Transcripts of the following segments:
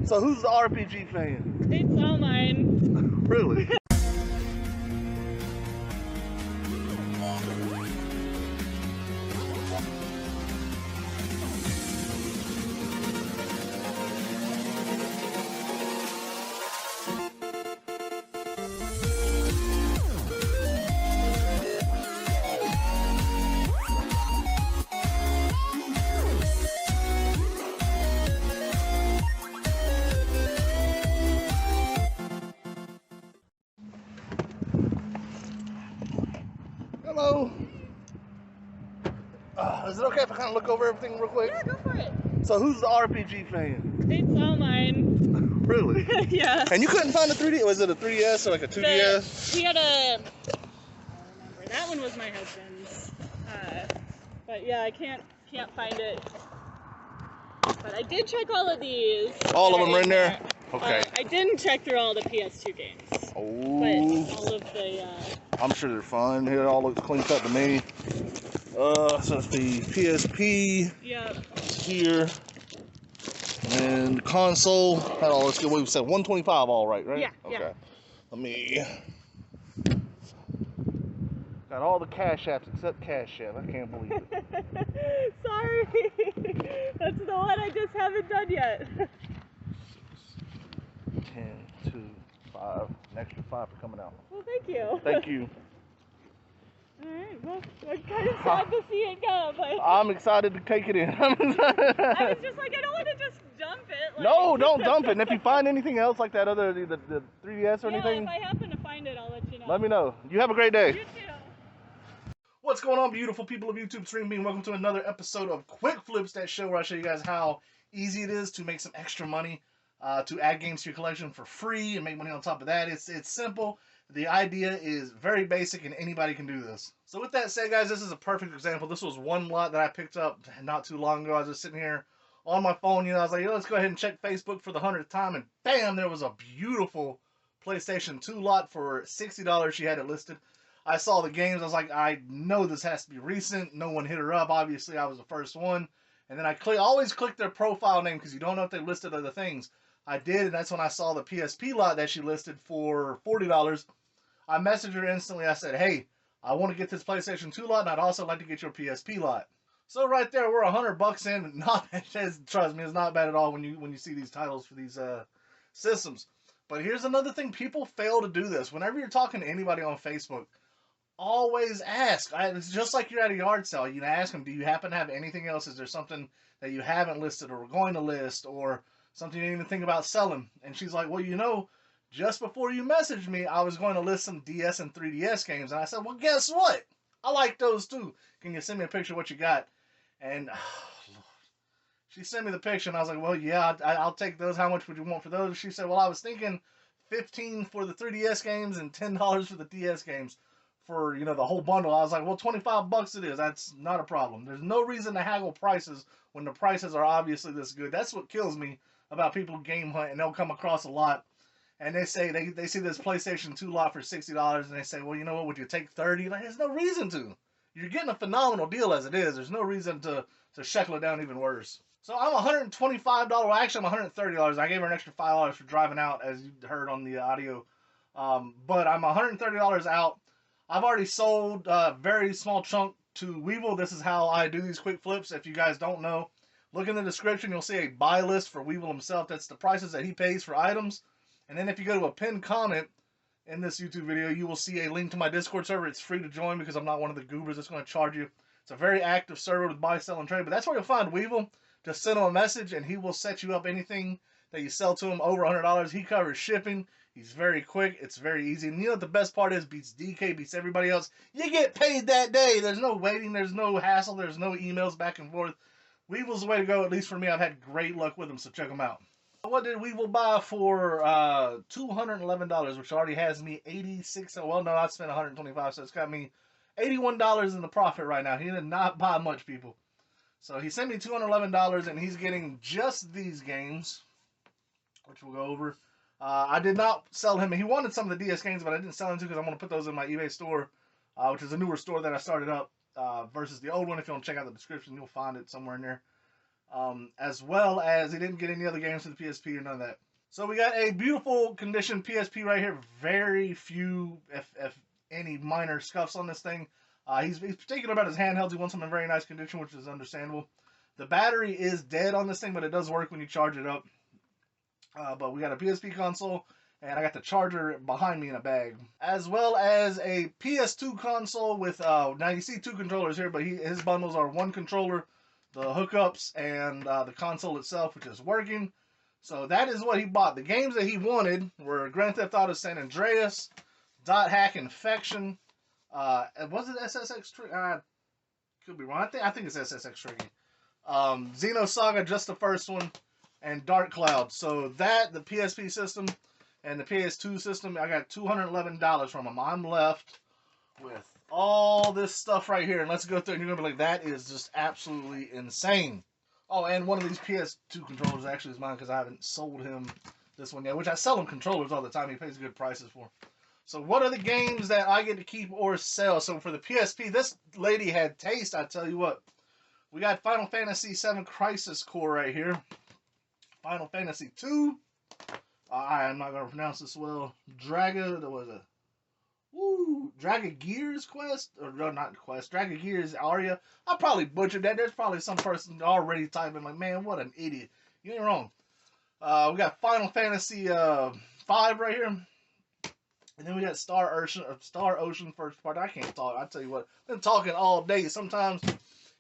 So who's the RPG fan? It's all mine. Really? Hello. Is it okay if I kind of look over everything real quick? Yeah, go for it. So who's the RPG fan? It's all mine. Really? Yeah. And you couldn't find a 3D? Was it a 3DS or like a 2DS? We had a... I don't remember. That one was my husband's. But yeah, I can't find it. But I did check all of these. All of them are in there? Okay. I didn't check through all the PS2 games. Oh. But all of the... I'm sure they're fun. Here it all looks clean cut to me. So it's the PSP. Yep. Here. And the console. Had all this good. We said 125 all right? Yeah. Okay. Yeah. Let me... Got all the Cash Apps except Cash App. I can't believe it. Sorry. That's the one I just haven't done yet. 10, 2, 5. An extra 5 for coming out. Well, thank you. Thank you. Alright, well, I'm kind of sad to see it go, but... I'm excited to take it in. I was just like, I don't want to just dump it. Like... No, don't dump it. And if you find anything else like that other, the 3DS or anything... Yeah, if I happen to find it, I'll let you know. Let me know. You have a great day. You too. What's going on, beautiful people of YouTube streaming? Welcome to another episode of Quick Flips, that show where I show you guys how easy it is to make some extra money, to add games to your collection for free and make money on top of that. It's simple. The idea is very basic and anybody can do this. So with that said, guys, this is a perfect example. This was one lot that I picked up not too long ago. I was just sitting here on my phone, I was like, let's go ahead and check Facebook for the 100th time, and bam, there was a beautiful PlayStation 2 lot for $60. She had it listed. I saw the games. I was like, I know this has to be recent. No one hit her up. Obviously, I was the first one. And then I always click their profile name because you don't know if they listed other things. I did, and that's when I saw the PSP lot that she listed for $40. I messaged her instantly. I said, hey, I want to get this PlayStation 2 lot, and I'd also like to get your PSP lot. So right there, we're $100 in. Not trust me, it's not bad at all when you see these titles for these systems. But here's another thing: people fail to do this. Whenever you're talking to anybody on Facebook, always ask. It's just like you're at a yard sale. You ask them, do you happen to have anything else? Is there something that you haven't listed or going to list, or something you didn't even think about selling? And she's like, well, just before you messaged me, I was going to list some DS and 3DS games. And I said, well, guess what? I like those too. Can you send me a picture of what you got? And she sent me the picture, and I was like, well, yeah, I'll take those. How much would you want for those? She said, well, I was thinking $15 for the 3DS games and $10 for the DS games for, the whole bundle. I was like, well, $25 it is. That's not a problem. There's no reason to haggle prices when the prices are obviously this good. That's what kills me about people game hunt, and they'll come across a lot, and they say they see this PlayStation 2 lot for $60, and they say, well, you know what, would you take 30? Like, there's no reason to. You're getting a phenomenal deal as it is. There's no reason to shekel it down even worse. So I'm $125. Well, actually, I'm $130. I gave her an extra $5 for driving out, as you heard on the audio. But I'm $130 out. I've already sold a very small chunk to Weevil. This is how I do these quick flips. If you guys don't know, look in the description. You'll see a buy list for Weevil himself. That's the prices that he pays for items. And then if you go to a pinned comment in this YouTube video, you will see a link to my Discord server. It's free to join because I'm not one of the goobers that's going to charge you. It's a very active server with buy, sell, and trade. But that's where you'll find Weevil. Just send him a message, and he will set you up anything that you sell to him over $100. He covers shipping. He's very quick. It's very easy. And you know what the best part is? Beats DK, beats everybody else. You get paid that day. There's no waiting. There's no hassle. There's no emails back and forth. Weevil's the way to go. At least for me, I've had great luck with him, so check him out. What did Weevil buy for $211, which already has me 86? Well, no, I spent $125, so it's got me $81 in the profit right now. He did not buy much, people. So he sent me $211, and he's getting just these games, which we'll go over. I did not sell him. He wanted some of the DS games, but I didn't sell him to because I'm going to put those in my eBay store, which is a newer store that I started up versus the old one. If you want to check out the description, you'll find it somewhere in there. as well as he didn't get any other games for the PSP or none of that. So we got a beautiful condition PSP right here. Very few, if any, minor scuffs on this thing. He's particular about his handhelds. He wants them in very nice condition, which is understandable. The battery is dead on this thing, but it does work when you charge it up. But we got a PSP console, and I got the charger behind me in a bag, as well as a PS2 console with now you see two controllers here, but his bundles are one controller, the hookups, and the console itself, which is working. So that is what he bought. The games that he wanted were Grand Theft Auto San Andreas, Dot Hack Infection. Was it SSX Tricky? Could be wrong. I think it's SSX Tricky. Xenosaga, just the first one, and Dark Cloud. So that, the PSP system, and the PS2 system, I got $211 from him. I'm left with all this stuff right here, and let's go through it, and you're going to be like, that is just absolutely insane. Oh, and one of these PS2 controllers actually is mine because I haven't sold him this one yet, which I sell him controllers all the time. He pays good prices for. So what are the games that I get to keep or sell? So for the PSP, this lady had taste, I tell you what. We got Final Fantasy VII Crisis Core right here. Final Fantasy 2. I'm not going to pronounce this well. Draga Gears Quest? Or no, not Quest. Draga Gears Aria. I probably butchered that. There's probably some person already typing like, man, what an idiot. You ain't wrong. We got Final Fantasy 5 right here. And then we got Star Ocean first part. I can't talk. I tell you what, I've been talking all day. Sometimes you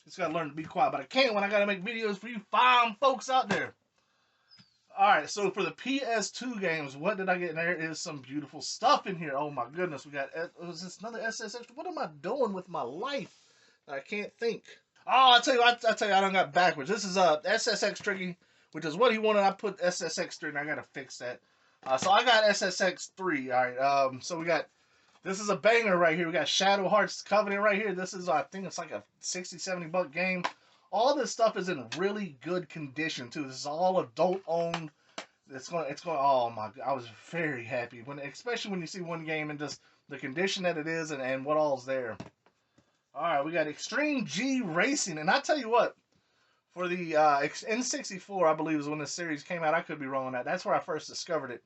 just gotta learn to be quiet. But I can't when I gotta make videos for you fine folks out there. Alright, so for the PS2 games, what did I get? There is some beautiful stuff in here. Oh my goodness, we got, was this another SSX? What am I doing with my life? I can't think. Oh, I tell you, I done got backwards. This is SSX Tricky, which is what he wanted. I put SSX 3, and I gotta fix that. So I got SSX 3. Alright, so we got, this is a banger right here. We got Shadow Hearts Covenant right here. This is, I think it's like a 60, 70 buck game. All this stuff is in really good condition too. This is all adult owned. It's going. Oh my God, I was very happy especially when you see one game and just the condition that it is and what all's there. All right, we got Extreme G Racing, and I tell you what, for the N64, I believe is when this series came out. I could be wrong on that. That's where I first discovered it.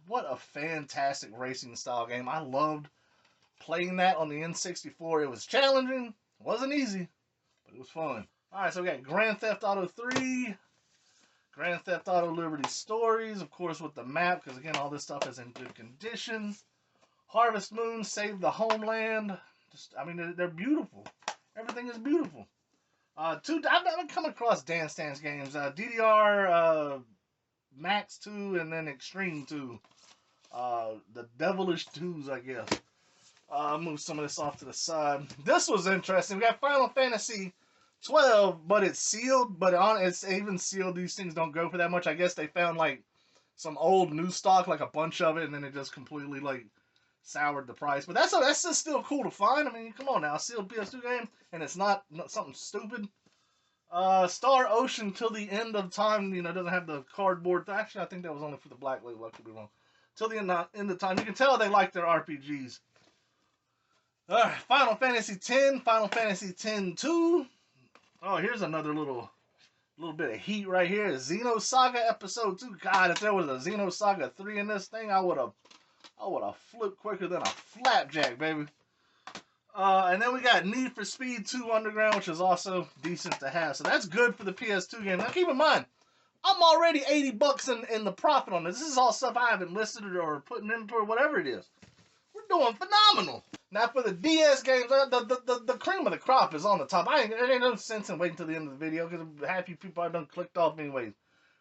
What a fantastic racing style game. I loved playing that on the N64. It was challenging. It wasn't easy. It was fun. Alright, so we got Grand Theft Auto 3, Grand Theft Auto Liberty Stories, of course with the map, because again, all this stuff is in good condition. Harvest Moon, Save the Homeland. I mean, they're beautiful. Everything is beautiful. I've never come across Dance Dance games. DDR, Max 2, and then Extreme 2. The Devilish 2s, I guess. I'll move some of this off to the side. This was interesting. We got Final Fantasy 12, but it's sealed. But it's even sealed, these things don't go for that much. I guess they found like some old new stock, like a bunch of it, and then it just completely like soured the price. But that's just still cool to find. I mean, come on now, a sealed PS2 game, and it's not something stupid. Star Ocean Till the End of Time. You know, doesn't have the cardboard. Actually, I think that was only for the black label. I could be wrong. Till the end of time. You can tell they like their RPGs. Alright, Final Fantasy X, Final Fantasy X-2. Oh, here's another little bit of heat right here. Xenosaga Episode 2. God, if there was a Xenosaga 3 in this thing, I would have flipped quicker than a flapjack, baby. And then we got Need for Speed 2 Underground, which is also decent to have. So that's good for the PS2 game. Now keep in mind, I'm already 80 bucks in the profit on this. This is all stuff I haven't listed or put in inventory, whatever it is. We're doing phenomenal. Now for the DS games, the cream of the crop is on the top. There ain't no sense in waiting until the end of the video because half you people are done clicked off anyways.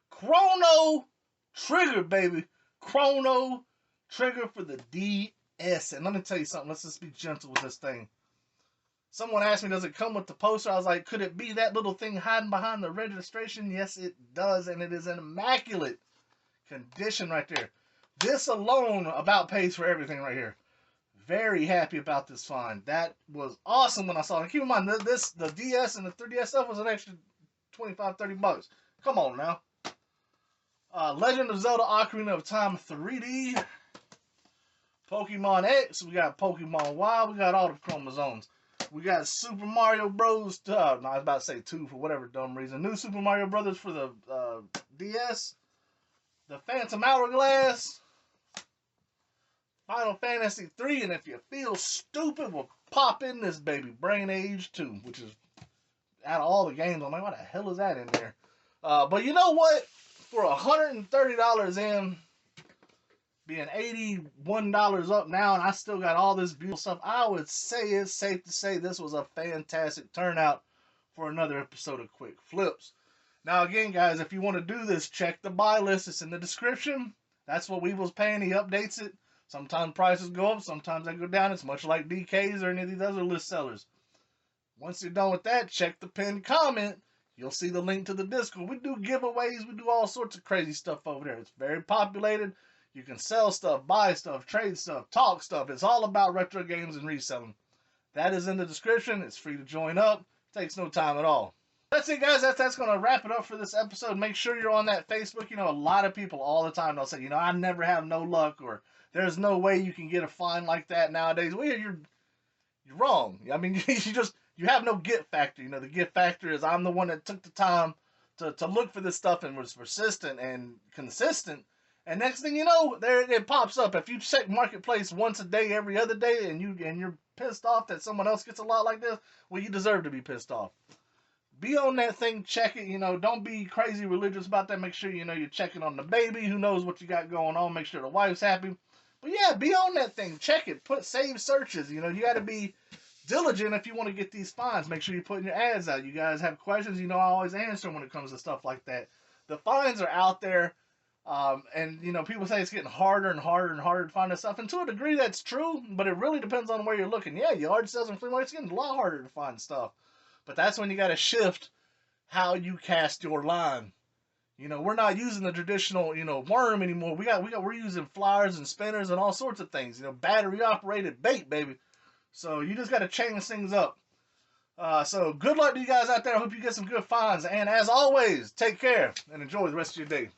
Chrono Trigger, baby. Chrono Trigger for the DS. And let me tell you something. Let's just be gentle with this thing. Someone asked me, does it come with the poster? I was like, could it be that little thing hiding behind the registration? Yes, it does. And it is in immaculate condition right there. This alone about pays for everything right here. Very happy about this find. That was awesome when I saw it. Keep in mind, the DS and the 3DS stuff was an extra 25, 30 bucks. Come on now. Legend of Zelda Ocarina of Time 3D. Pokemon X. We got Pokemon Y. We got all the chromosomes. We got Super Mario Bros. No, I was about to say 2 for whatever dumb reason. New Super Mario Brothers for the DS. The Phantom Hourglass. Final Fantasy 3. And if you feel stupid, we'll pop in this baby. Brain Age 2. Which is, out of all the games, I'm like, what the hell is that in there? But you know what? For $130 in, being $81 up now, and I still got all this beautiful stuff, I would say it's safe to say this was a fantastic turnout for another episode of Quick Flips. Now, again, guys, if you want to do this, check the buy list. It's in the description. That's what Weevil's paying. He updates it. Sometimes prices go up. Sometimes they go down. It's much like DK's or any of these other list sellers. Once you're done with that, check the pinned comment. You'll see the link to the Discord. We do giveaways. We do all sorts of crazy stuff over there. It's very populated. You can sell stuff, buy stuff, trade stuff, talk stuff. It's all about retro games and reselling. That is in the description. It's free to join up. It takes no time at all. That's it, guys. That's going to wrap it up for this episode. Make sure you're on that Facebook. You know, a lot of people all the time, they'll say, you know, I never have no luck, or there's no way you can get a find like that nowadays. Well, you're wrong. I mean, you have no get factor. You know, the get factor is I'm the one that took the time to look for this stuff and was persistent and consistent. And next thing you know, there it pops up. If you check Marketplace once a day, every other day, and you're pissed off that someone else gets a lot like this, well, you deserve to be pissed off. Be on that thing, check it. You know, don't be crazy religious about that. Make sure you know you're checking on the baby. Who knows what you got going on? Make sure the wife's happy. But yeah, be on that thing. Check it. Save searches. You know, you got to be diligent if you want to get these finds. Make sure you're putting your ads out. You guys have questions, you know, I always answer when it comes to stuff like that. The finds are out there. And, you know, people say it's getting harder and harder and harder to find this stuff. And to a degree, that's true. But it really depends on where you're looking. Yeah, yard sales and flea markets, it's getting a lot harder to find stuff. But that's when you got to shift how you cast your line. You know, we're not using the traditional, you know, worm anymore. We're using flyers and spinners and all sorts of things. You know, battery operated bait, baby. So you just got to change things up. So good luck to you guys out there. I hope you get some good finds. And as always, take care and enjoy the rest of your day.